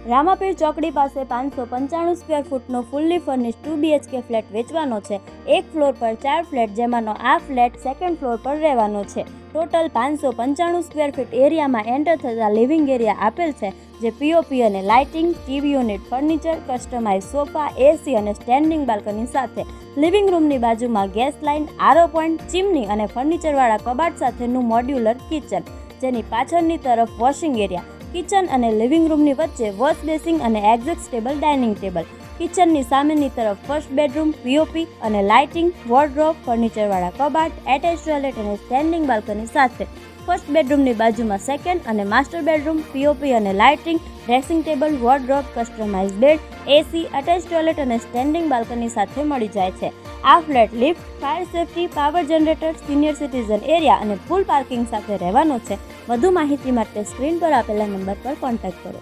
રામાપીર ચોકડી પાસે 595 સ્ક્વેર ફૂટનો ફૂલ્લી ફર્નિશ્ડ 2 BHK ફ્લેટ વેચવાનો છે। એક ફ્લોર પર 4 ફ્લેટ, જેમાંનો આ ફ્લેટ સેકન્ડ ફ્લોર પર રહેવાનો છે। ટોટલ 595 સ્ક્વેર ફીટ એરિયામાં એન્ટર થતાં લિવિંગ એરિયા આપેલ છે, જે પીઓપી અને lighting, TV unit, furniture, customize sofa, AC અને સ્ટેન્ડિંગ બાલ્કની સાથે લિવિંગ રૂમની બાજુમાં gas line, RO point, chimney અને ફર્નિચરવાળા કબાટ સાથેનું મોડ્યુલર કિચન, જેની પાછળની તરફ વોશિંગ એરિયા, કિચન અને લિવિંગ રૂમની વચ્ચે વોશ બેસિંગ અને એડજસ્ટેબલ ડાઇનિંગ ટેબલ, કિચનની સામેની તરફ ફર્સ્ટ બેડરૂમ, પીઓપી અને લાઇટિંગ, વોર્ડરોબ, ફર્નિચરવાળા કબાટ, એટેચ ટોયલેટ અને સ્ટેન્ડિંગ બાલ્કની સાથે ફર્સ્ટ બેડરૂમની બાજુમાં સેકન્ડ અને માસ્ટર બેડરૂમ, પીઓપી અને lighting, dressing table, wardrobe, customize bed, AC, attach toilet અને સ્ટેન્ડિંગ બાલ્કની સાથે મળી જાય છે। આ flat lift, fire safety, power generator, senior citizen area અને ફૂલ પાર્કિંગ સાથે રહેવાનો છે। વધુ માહિતી માટે સ્ક્રીન પર આપેલા નંબર પર કોન્ટેક્ટ કરો।